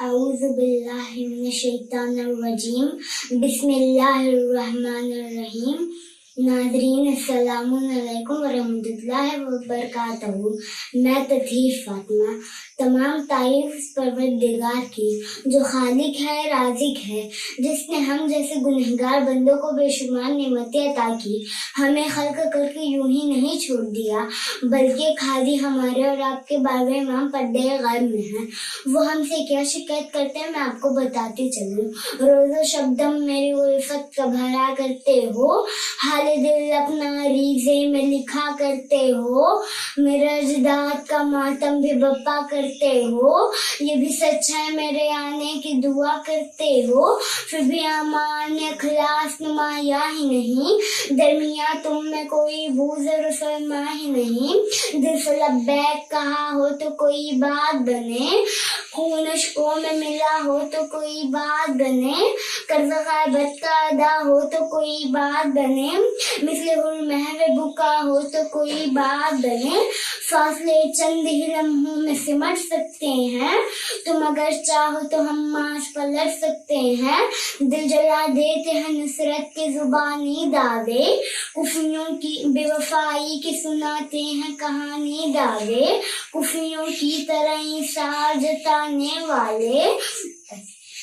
औज़ुबिल्लाहि मिनश्शैतानिर्रजीम बिस्मिल्लाहिर्रहमानिर्रहीम। नाज़रीन अस्सलामु अलैकुम वरहमतुल्लाहि वबरकातुहू। मैं तथीर फातिमा। तमाम तारीफ उस परवरदिगार की जो खालिक है, राज़िक है, जिसने हम जैसे गुनहगार बंदों को बेशुमार नेमतें अता की। हमें खल्क करके यूं ही नहीं छोड़ दिया, बल्कि खाली हमारे और आपके बारहवें इमाम पर्दे गैब में है। वो हमसे क्या शिकायत करते हैं, मैं आपको बताती चलूं। रोज़ो शब्दम मेरी उल्फत का भरा करते हो, हाले दिल अपना रीज़े में लिखा करते हो। मेरा अजदाद का मातम भी बप्पा करते हो, ये भी सच है मेरे आने की दुआ करते हो। फिर भी अमान अखलास नुमाया ही नहीं, दरमिया तुम में कोई बूज़र फरमा ही नहीं। दिल से लब्बैक कहा हो तो कोई बात बने, खून अश्कों में मिला हो तो कोई बात बने। कर्ज़ ग़ैबत का अदा हो तो कोई बात बने, मिस्ले हुर महव बुका हो तो कोई बात बने। फासले चंद ही लम्हों में सिमट सकते हैं, तुम अगर चाहो तो हम मांस पलट सकते हैं। दिल जला देते हैं नुसरत के जुबानी दावे, कुफियों की बेवफाई की सुनाते हैं कहानी दावे। कुफियों की तरह इंसार जताने वाले,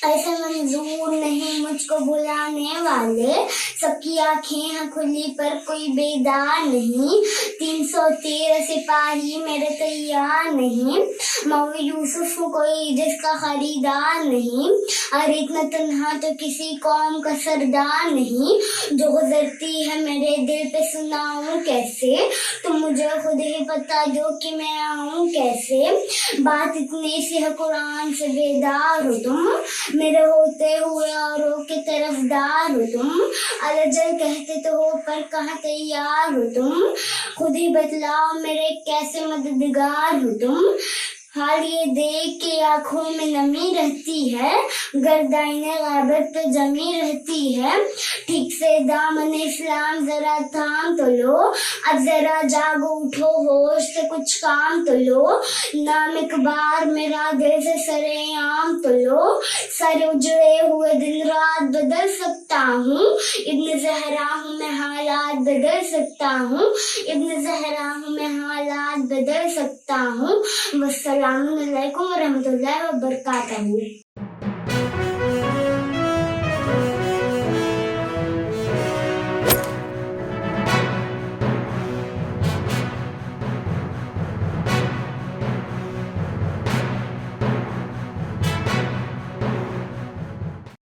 ऐसे मंजूर नहीं मुझको बुलाने वाले। सबकी आंखें हैं खुली पर कोई बेदार नहीं, 313 सिपाही मेरे तैयार नहीं। मौवी यूसुफ कोई जिसका खरीदार नहीं, और इतना तन्हा तो किसी कौम का सरदार नहीं। जो गुजरती है मेरे दिल पे सुनाऊं कैसे, तुम मुझे खुद ही बता दो कि मैं आऊं कैसे। बात इतनी सी है कुरान से बेदार हो तुम, मेरे होते हुए औरों की तरफदार हो तुम। अलजल कहते तो हो पर कहाँ तैयार हो तुम, खुद ही बतलाओ मेरे कैसे मददगार हो तुम। हाल ये देख के आंखों में नमी रहती है, गर्दाइने ग़ैबत पे जमी रहती है। ठीक से दामन इस्लाम जरा थाम तो लो, अब जरा जागो उठो होश से कुछ काम तो लो। नाम एक बार मेरा दिल से सरेआम तो लो, सर उजड़े हुए दिन रात बदल सकता हूँ। इब्न ज़हरा हूँ मैं हालात बदल सकता हूँ, इब्न ज़हरा हूँ मैं हालात बदल सकता हूँ। वस्सलामु अलैकुम वरहमतुल्लाहि वबरकातुहू।